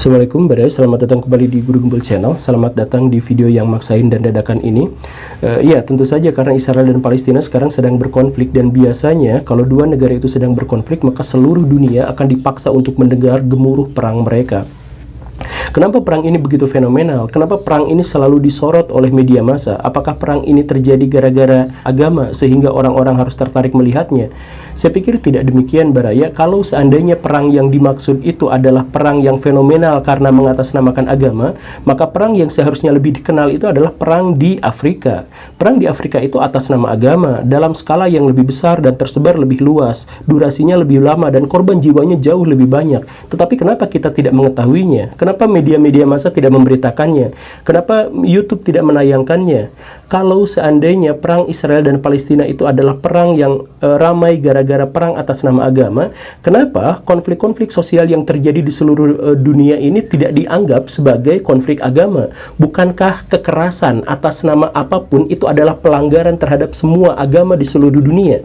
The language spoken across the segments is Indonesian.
Assalamualaikum, selamat datang kembali di Guru Gembul Channel. Selamat datang di video yang maksain dan dadakan ini. Ya, tentu saja karena Israel dan Palestina sekarang sedang berkonflik, dan biasanya kalau dua negara itu sedang berkonflik, maka seluruh dunia akan dipaksa untuk mendengar gemuruh perang mereka. Kenapa perang ini begitu fenomenal? Kenapa perang ini selalu disorot oleh media massa? Apakah perang ini terjadi gara-gara agama sehingga orang-orang harus tertarik melihatnya? Saya pikir tidak demikian, Baraya. Kalau seandainya perang yang dimaksud itu adalah perang yang fenomenal karena mengatasnamakan agama, maka perang yang seharusnya lebih dikenal itu adalah perang di Afrika. Perang di Afrika itu atas nama agama, dalam skala yang lebih besar dan tersebar lebih luas, durasinya lebih lama, dan korban jiwanya jauh lebih banyak. Tetapi kenapa kita tidak mengetahuinya? Kenapa media-media massa tidak memberitakannya? Kenapa YouTube tidak menayangkannya? Kalau seandainya perang Israel dan Palestina itu adalah perang yang ramai gara-gara perang atas nama agama, kenapa konflik-konflik sosial yang terjadi di seluruh dunia ini tidak dianggap sebagai konflik agama? Bukankah kekerasan atas nama apapun itu adalah pelanggaran terhadap semua agama di seluruh dunia?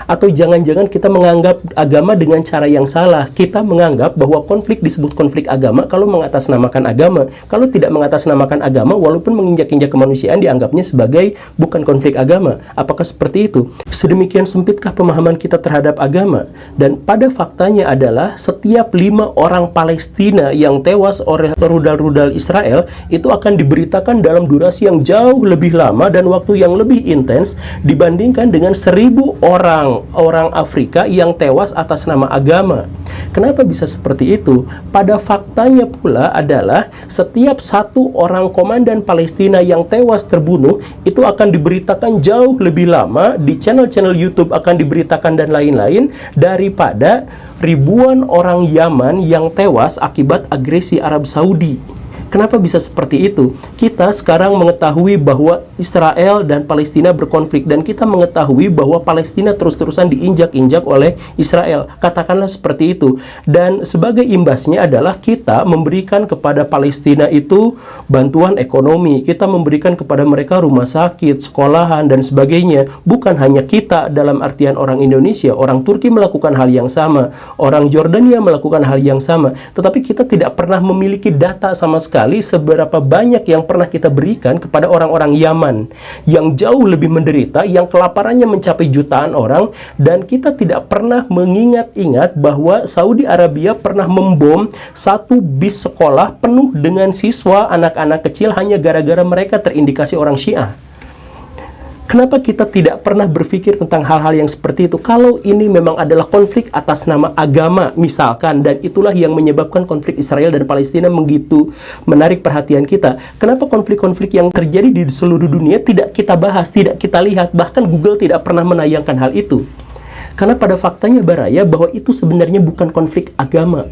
Atau jangan-jangan kita menganggap agama dengan cara yang salah? Kita menganggap bahwa konflik disebut konflik agama kalau mengatasnamakan agama. Kalau tidak mengatasnamakan agama, walaupun menginjak-injak kemanusiaan, dianggapnya sebagai bukan konflik agama. Apakah seperti itu? Sedemikian sempitkah pemahaman kita terhadap agama? Dan pada faktanya adalah setiap 5 orang Palestina yang tewas oleh rudal-rudal Israel itu akan diberitakan dalam durasi yang jauh lebih lama dan waktu yang lebih intens dibandingkan dengan 1000 orang Afrika yang tewas atas nama agama. Kenapa bisa seperti itu? Pada faktanya pula adalah setiap 1 orang komandan Palestina yang tewas terbunuh itu akan diberitakan jauh lebih lama di channel-channel YouTube, akan diberitakan dan lain-lain, daripada ribuan orang Yaman yang tewas akibat agresi Arab Saudi. Kenapa bisa seperti itu? Kita sekarang mengetahui bahwa Israel dan Palestina berkonflik, dan kita mengetahui bahwa Palestina terus-terusan diinjak-injak oleh Israel. Katakanlah seperti itu. Dan sebagai imbasnya adalah kita memberikan kepada Palestina itu bantuan ekonomi. Kita memberikan kepada mereka rumah sakit, sekolahan, dan sebagainya. Bukan hanya kita dalam artian orang Indonesia, orang Turki melakukan hal yang sama, orang Jordania melakukan hal yang sama. Tetapi kita tidak pernah memiliki data sama sekali seberapa banyak yang pernah kita berikan kepada orang-orang Yaman yang jauh lebih menderita, yang kelaparannya mencapai jutaan orang, dan kita tidak pernah mengingat-ingat bahwa Saudi Arabia pernah membom 1 bis sekolah penuh dengan siswa anak-anak kecil hanya gara-gara mereka terindikasi orang Syiah. Kenapa kita tidak pernah berpikir tentang hal-hal yang seperti itu? Kalau ini memang adalah konflik atas nama agama misalkan, dan itulah yang menyebabkan konflik Israel dan Palestina begitu menarik perhatian kita, kenapa konflik-konflik yang terjadi di seluruh dunia tidak kita bahas, tidak kita lihat, bahkan Google tidak pernah menayangkan hal itu? Karena pada faktanya, Baraya, bahwa itu sebenarnya bukan konflik agama.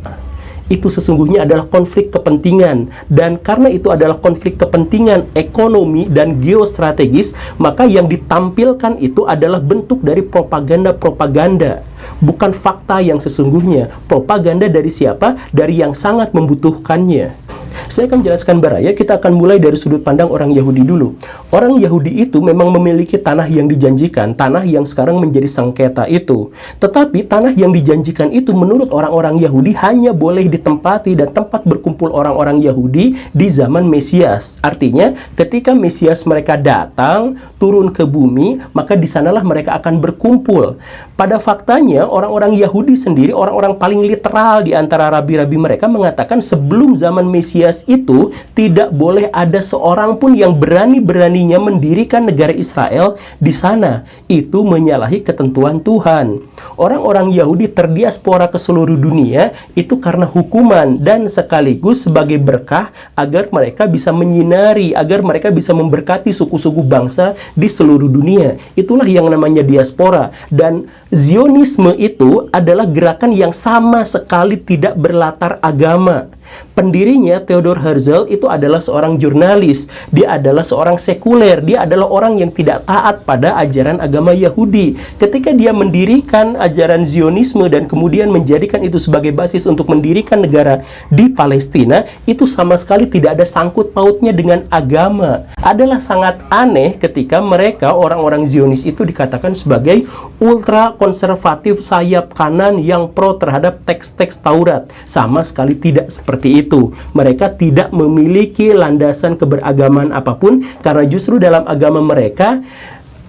Itu sesungguhnya adalah konflik kepentingan, dan karena itu adalah konflik kepentingan ekonomi dan geostrategis, maka yang ditampilkan itu adalah bentuk dari propaganda-propaganda, bukan fakta yang sesungguhnya. Propaganda dari siapa? Dari yang sangat membutuhkannya. Saya akan jelaskan, Baraya. Kita akan mulai dari sudut pandang orang Yahudi dulu. Orang Yahudi itu memang memiliki tanah yang dijanjikan, tanah yang sekarang menjadi sengketa itu. Tetapi tanah yang dijanjikan itu menurut orang-orang Yahudi hanya boleh ditempati dan tempat berkumpul orang-orang Yahudi di zaman Mesias. Artinya ketika Mesias mereka datang turun ke bumi, maka di sanalah mereka akan berkumpul. Pada faktanya orang-orang Yahudi sendiri, orang-orang paling literal di antara rabi-rabi mereka, mengatakan sebelum zaman Mesias itu tidak boleh ada seorang pun yang berani-beraninya mendirikan negara Israel di sana. Itu menyalahi ketentuan Tuhan. Orang-orang Yahudi terdiaspora ke seluruh dunia itu karena hukuman, dan sekaligus sebagai berkah agar mereka bisa menyinari, agar mereka bisa memberkati suku-suku bangsa di seluruh dunia. Itulah yang namanya diaspora. Dan Zionisme itu adalah gerakan yang sama sekali tidak berlatar agama. Pendirinya Theodor Herzl itu adalah seorang jurnalis, dia adalah seorang sekuler, dia adalah orang yang tidak taat pada ajaran agama Yahudi. Ketika dia mendirikan ajaran Zionisme dan kemudian menjadikan itu sebagai basis untuk mendirikan negara di Palestina, itu sama sekali tidak ada sangkut pautnya dengan agama. Adalah sangat aneh ketika mereka, orang-orang Zionis itu, dikatakan sebagai ultra konservatif sayap kanan yang pro terhadap teks-teks Taurat. Sama sekali tidak seperti seperti itu. Mereka tidak memiliki landasan keberagaman apapun, karena justru dalam agama mereka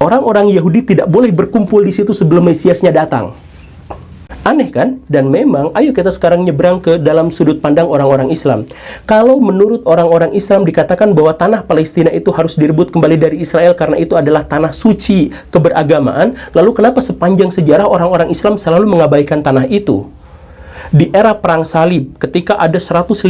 orang-orang Yahudi tidak boleh berkumpul di situ sebelum Mesiasnya datang. Aneh kan? Dan memang, ayo kita sekarang nyebrang ke dalam sudut pandang orang-orang Islam. Kalau menurut orang-orang Islam dikatakan bahwa tanah Palestina itu harus direbut kembali dari Israel karena itu adalah tanah suci keberagamaan, lalu kenapa sepanjang sejarah orang-orang Islam selalu mengabaikan tanah itu? Di era Perang Salib, ketika ada 150.000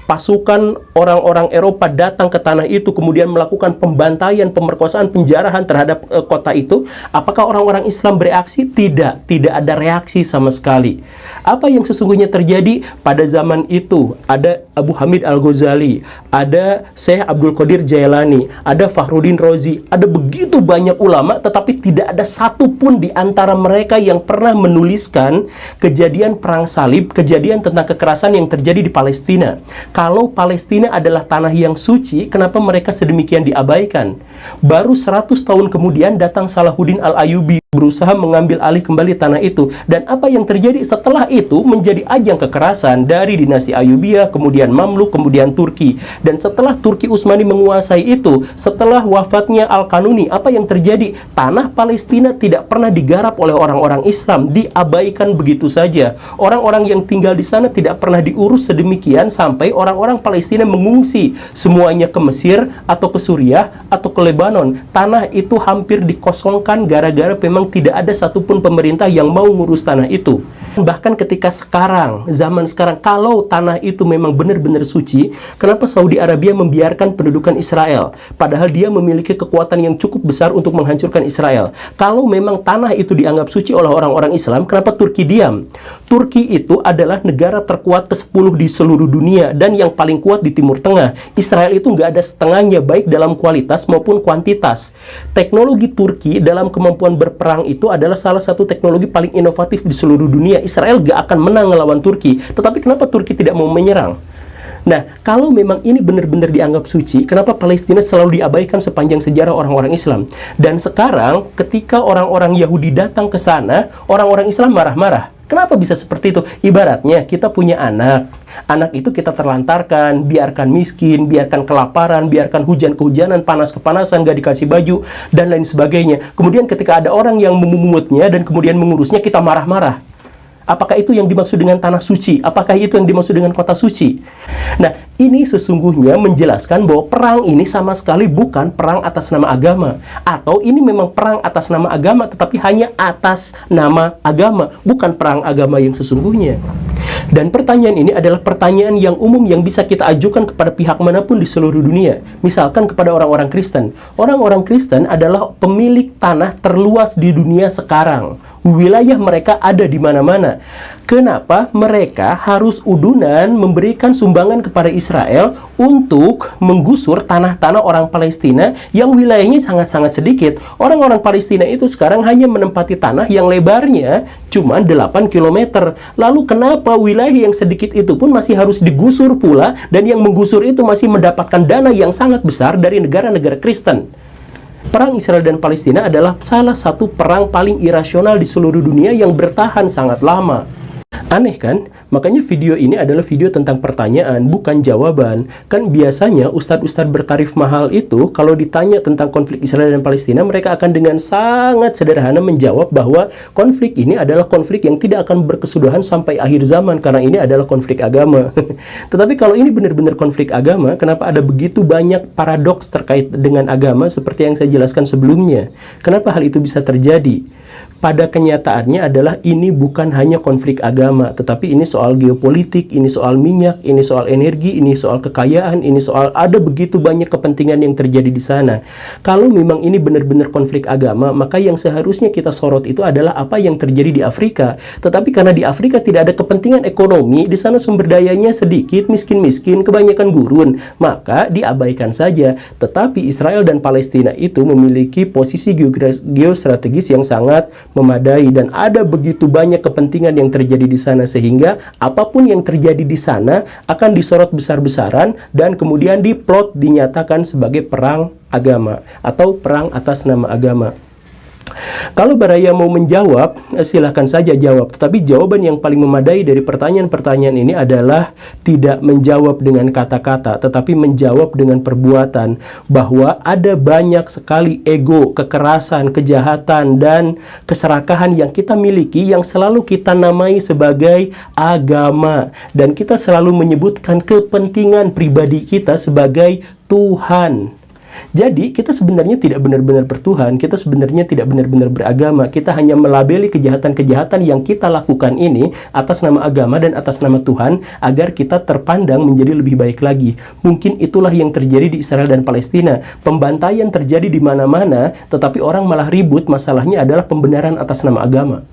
pasukan orang-orang Eropa datang ke tanah itu, kemudian melakukan pembantaian, pemerkosaan, penjarahan terhadap kota itu, apakah orang-orang Islam bereaksi? Tidak, tidak ada reaksi sama sekali. Apa yang sesungguhnya terjadi pada zaman itu? Ada Abu Hamid Al-Ghazali, ada Syekh Abdul Qadir Jailani, ada Fakhruddin Razi, ada begitu banyak ulama, tetapi tidak ada satupun di antara mereka yang pernah menuliskan kejadian Perang Salib, kejadian tentang kekerasan yang terjadi di Palestina. Kalau Palestina adalah tanah yang suci, kenapa mereka sedemikian diabaikan? Baru 100 tahun kemudian datang Salahuddin Al-Ayyubi berusaha mengambil alih kembali tanah itu. Dan apa yang terjadi setelah itu menjadi ajang kekerasan dari dinasti Ayyubiyah, kemudian Mamluk, kemudian Turki. Dan setelah Turki Utsmani menguasai itu, setelah wafatnya Al-Kanuni, apa yang terjadi? Tanah Palestina tidak pernah digarap oleh orang-orang Islam, diabaikan begitu saja. Orang-orang yang tinggal di sana tidak pernah diurus sedemikian sampai orang-orang Palestina mengungsi semuanya ke Mesir atau ke Suriah atau ke Lebanon. Tanah itu hampir dikosongkan gara-gara memang tidak ada satupun pemerintah yang mau ngurus tanah itu. Bahkan ketika sekarang, zaman sekarang, kalau tanah itu memang benar-benar suci, kenapa Saudi Arabia membiarkan pendudukan Israel? Padahal dia memiliki kekuatan yang cukup besar untuk menghancurkan Israel. Kalau memang tanah itu dianggap suci oleh orang-orang Islam, kenapa Turki diam? Turki itu adalah negara terkuat ke-10 di seluruh dunia dan yang paling kuat di Timur Tengah. Israel itu nggak ada setengahnya, baik dalam kualitas maupun kuantitas. Teknologi Turki dalam kemampuan berperang itu adalah salah satu teknologi paling inovatif di seluruh dunia. Israel gak akan menang melawan Turki. Tetapi kenapa Turki tidak mau menyerang? Nah, kalau memang ini benar-benar dianggap suci, kenapa Palestina selalu diabaikan sepanjang sejarah orang-orang Islam? Dan sekarang, ketika orang-orang Yahudi datang ke sana, orang-orang Islam marah-marah. Kenapa bisa seperti itu? Ibaratnya kita punya anak. Anak itu kita terlantarkan, biarkan miskin, biarkan kelaparan, biarkan hujan kehujanan, panas kepanasan, gak dikasih baju, dan lain sebagainya. Kemudian ketika ada orang yang memungutnya dan kemudian mengurusnya, kita marah-marah. Apakah itu yang dimaksud dengan tanah suci? Apakah itu yang dimaksud dengan kota suci? Nah, ini sesungguhnya menjelaskan bahwa perang ini sama sekali bukan perang atas nama agama. Atau ini memang perang atas nama agama, tetapi hanya atas nama agama. Bukan perang agama yang sesungguhnya. Dan pertanyaan ini adalah pertanyaan yang umum yang bisa kita ajukan kepada pihak manapun di seluruh dunia. Misalkan kepada orang-orang Kristen. Orang-orang Kristen adalah pemilik tanah terluas di dunia sekarang. Wilayah mereka ada di mana-mana. Kenapa mereka harus udunan memberikan sumbangan kepada Israel untuk menggusur tanah-tanah orang Palestina yang wilayahnya sangat-sangat sedikit? Orang-orang Palestina itu sekarang hanya menempati tanah yang lebarnya cuma 8 km. Lalu kenapa wilayah yang sedikit itu pun masih harus digusur pula, dan yang menggusur itu masih mendapatkan dana yang sangat besar dari negara-negara Kristen? Perang Israel dan Palestina adalah salah satu perang paling irasional di seluruh dunia yang bertahan sangat lama. Aneh kan? Makanya video ini adalah video tentang pertanyaan, bukan jawaban. Kan biasanya ustadz-ustadz bertarif mahal itu, kalau ditanya tentang konflik Israel dan Palestina, mereka akan dengan sangat sederhana menjawab bahwa konflik ini adalah konflik yang tidak akan berkesudahan sampai akhir zaman, karena ini adalah konflik agama. Tetapi kalau ini benar-benar konflik agama, kenapa ada begitu banyak paradoks terkait dengan agama seperti yang saya jelaskan sebelumnya? Kenapa hal itu bisa terjadi? Pada kenyataannya adalah ini bukan hanya konflik agama, tetapi ini soal geopolitik, ini soal minyak, ini soal energi, ini soal kekayaan, ini soal ada begitu banyak kepentingan yang terjadi di sana. Kalau memang ini benar-benar konflik agama, maka yang seharusnya kita sorot itu adalah apa yang terjadi di Afrika. Tetapi karena di Afrika tidak ada kepentingan ekonomi, di sana sumber dayanya sedikit, miskin-miskin, kebanyakan gurun, maka diabaikan saja. Tetapi Israel dan Palestina itu memiliki posisi geostrategis yang sangat memadai dan ada begitu banyak kepentingan yang terjadi di sana, sehingga apapun yang terjadi di sana akan disorot besar-besaran dan kemudian diplot, dinyatakan sebagai perang agama atau perang atas nama agama. Kalau Baraya mau menjawab, silahkan saja jawab. Tetapi jawaban yang paling memadai dari pertanyaan-pertanyaan ini adalah tidak menjawab dengan kata-kata, tetapi menjawab dengan perbuatan. Bahwa ada banyak sekali ego, kekerasan, kejahatan, dan keserakahan yang kita miliki yang selalu kita namai sebagai agama. Dan kita selalu menyebutkan kepentingan pribadi kita sebagai Tuhan. Jadi kita sebenarnya tidak benar-benar bertuhan, kita sebenarnya tidak benar-benar beragama. Kita hanya melabeli kejahatan-kejahatan yang kita lakukan ini atas nama agama dan atas nama Tuhan, agar kita terpandang menjadi lebih baik lagi. Mungkin itulah yang terjadi di Israel dan Palestina. Pembantaian terjadi di mana-mana, tetapi orang malah ribut, masalahnya adalah pembenaran atas nama agama.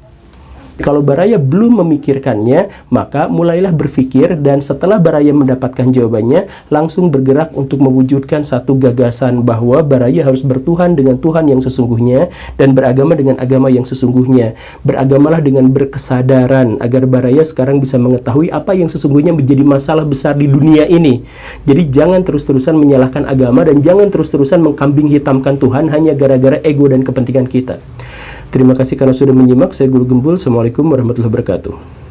Kalau Baraya belum memikirkannya, maka mulailah berpikir, dan setelah Baraya mendapatkan jawabannya, langsung bergerak untuk mewujudkan satu gagasan bahwa Baraya harus bertuhan dengan Tuhan yang sesungguhnya dan beragama dengan agama yang sesungguhnya. Beragamalah dengan berkesadaran agar Baraya sekarang bisa mengetahui apa yang sesungguhnya menjadi masalah besar di dunia ini. Jadi jangan terus-terusan menyalahkan agama dan jangan terus-terusan mengkambing hitamkan Tuhan hanya gara-gara ego dan kepentingan kita. Terima kasih karena sudah menyimak. Saya Guru Gembul. Assalamualaikum warahmatullahi wabarakatuh.